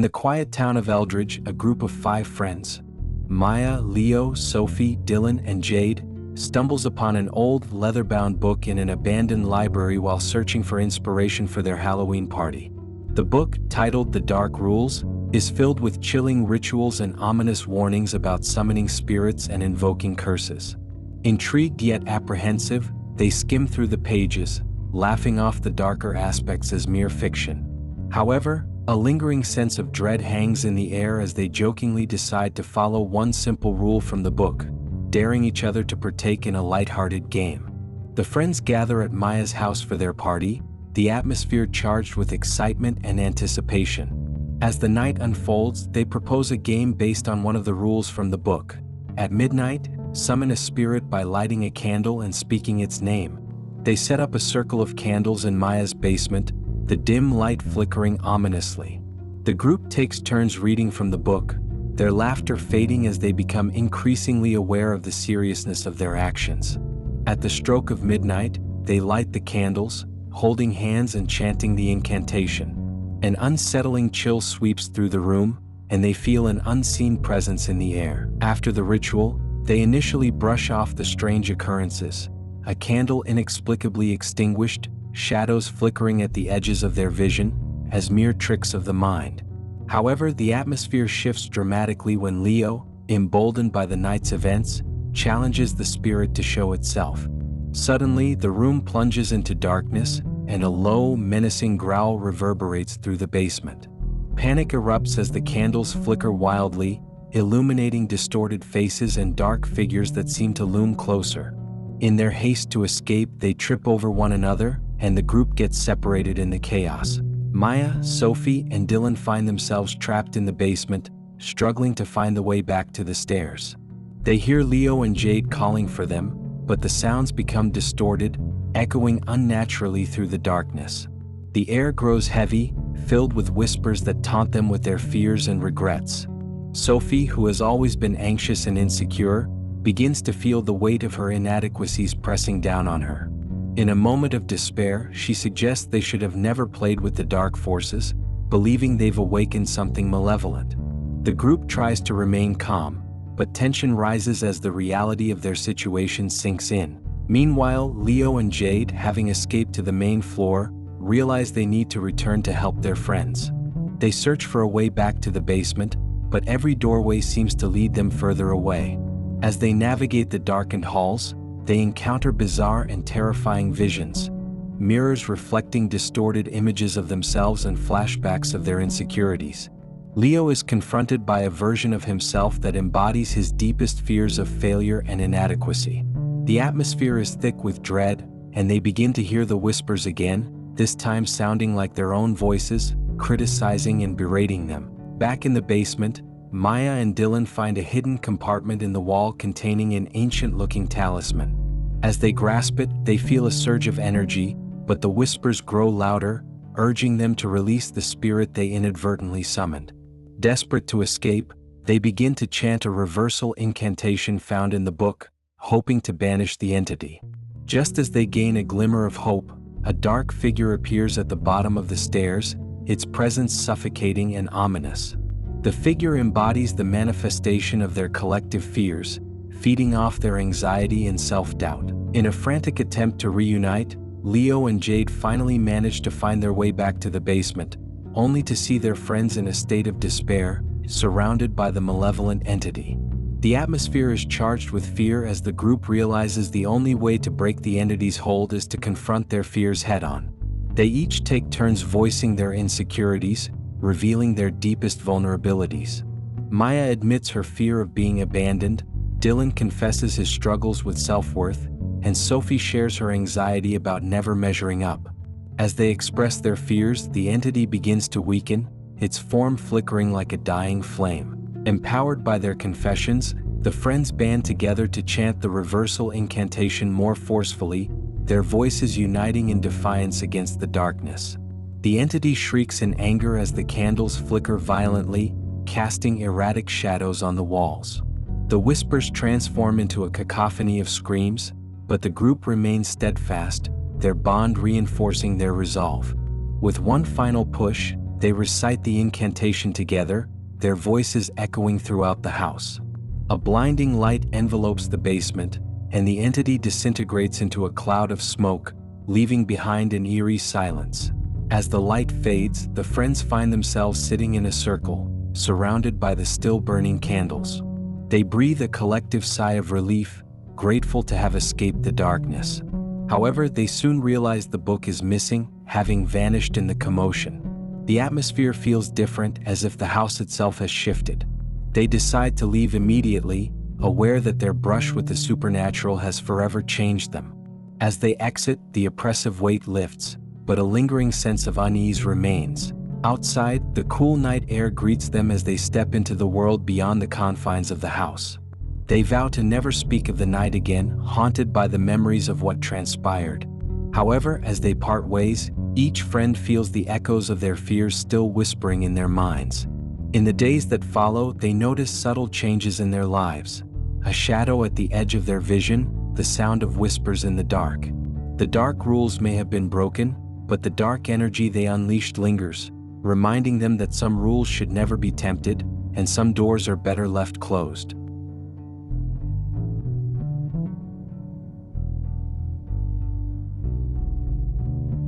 In the quiet town of Eldridge, a group of 5 friends, Maya, Leo, Sophie, Dylan, and Jade, stumbles upon an old leather-bound book in an abandoned library while searching for inspiration for their Halloween party. The book, titled The Dark Rules, is filled with chilling rituals and ominous warnings about summoning spirits and invoking curses. Intrigued yet apprehensive, they skim through the pages, laughing off the darker aspects as mere fiction. However, a lingering sense of dread hangs in the air as they jokingly decide to follow one simple rule from the book, daring each other to partake in a lighthearted game. The friends gather at Maya's house for their party, the atmosphere charged with excitement and anticipation. As the night unfolds, they propose a game based on one of the rules from the book. At midnight, summon a spirit by lighting a candle and speaking its name. They set up a circle of candles in Maya's basement, the dim light flickering ominously. The group takes turns reading from the book, their laughter fading as they become increasingly aware of the seriousness of their actions. At the stroke of midnight, they light the candles, holding hands and chanting the incantation. An unsettling chill sweeps through the room, and they feel an unseen presence in the air. After the ritual, they initially brush off the strange occurrences, a candle inexplicably extinguished, shadows flickering at the edges of their vision, as mere tricks of the mind. However, the atmosphere shifts dramatically when Leo, emboldened by the night's events, challenges the spirit to show itself. Suddenly, the room plunges into darkness, and a low, menacing growl reverberates through the basement. Panic erupts as the candles flicker wildly, illuminating distorted faces and dark figures that seem to loom closer. In their haste to escape, they trip over one another, and the group gets separated in the chaos. Maya, Sophie, and Dylan find themselves trapped in the basement, struggling to find the way back to the stairs. They hear Leo and Jade calling for them, but the sounds become distorted, echoing unnaturally through the darkness. The air grows heavy, filled with whispers that taunt them with their fears and regrets. Sophie, who has always been anxious and insecure, begins to feel the weight of her inadequacies pressing down on her. In a moment of despair, she suggests they should have never played with the dark forces, believing they've awakened something malevolent. The group tries to remain calm, but tension rises as the reality of their situation sinks in. Meanwhile, Leo and Jade, having escaped to the main floor, realize they need to return to help their friends. They search for a way back to the basement, but every doorway seems to lead them further away. As they navigate the darkened halls, they encounter bizarre and terrifying visions, mirrors reflecting distorted images of themselves and flashbacks of their insecurities. Leo is confronted by a version of himself that embodies his deepest fears of failure and inadequacy. The atmosphere is thick with dread, and they begin to hear the whispers again, this time sounding like their own voices, criticizing and berating them. Back in the basement, Maya and Dylan find a hidden compartment in the wall containing an ancient-looking talisman. As they grasp it, they feel a surge of energy, but the whispers grow louder, urging them to release the spirit they inadvertently summoned. Desperate to escape, they begin to chant a reversal incantation found in the book, hoping to banish the entity. Just as they gain a glimmer of hope, a dark figure appears at the bottom of the stairs, its presence suffocating and ominous. The figure embodies the manifestation of their collective fears, feeding off their anxiety and self-doubt. In a frantic attempt to reunite, Leo and Jade finally manage to find their way back to the basement, only to see their friends in a state of despair, surrounded by the malevolent entity. The atmosphere is charged with fear as the group realizes the only way to break the entity's hold is to confront their fears head-on. They each take turns voicing their insecurities, revealing their deepest vulnerabilities. Maya admits her fear of being abandoned, Dylan confesses his struggles with self-worth, and Sophie shares her anxiety about never measuring up. As they express their fears, the entity begins to weaken, its form flickering like a dying flame. Empowered by their confessions, the friends band together to chant the reversal incantation more forcefully, their voices uniting in defiance against the darkness. The entity shrieks in anger as the candles flicker violently, casting erratic shadows on the walls. The whispers transform into a cacophony of screams, but the group remains steadfast, their bond reinforcing their resolve. With one final push, They recite the incantation together, their voices echoing throughout the house. A blinding light envelopes the basement, and the entity disintegrates into a cloud of smoke, leaving behind an eerie silence. As the light fades, the friends find themselves sitting in a circle, surrounded by the still burning candles. They breathe a collective sigh of relief, grateful to have escaped the darkness. However, they soon realize the book is missing, having vanished in the commotion. The atmosphere feels different, as if the house itself has shifted. They decide to leave immediately, aware that their brush with the supernatural has forever changed them. As they exit, the oppressive weight lifts, but a lingering sense of unease remains. Outside, the cool night air greets them as they step into the world beyond the confines of the house. They vow to never speak of the night again, haunted by the memories of what transpired. However, as they part ways, each friend feels the echoes of their fears still whispering in their minds. In the days that follow, they notice subtle changes in their lives. A shadow at the edge of their vision, the sound of whispers in the dark. The dark rules may have been broken, but the dark energy they unleashed lingers, reminding them that some rules should never be tempted, and some doors are better left closed.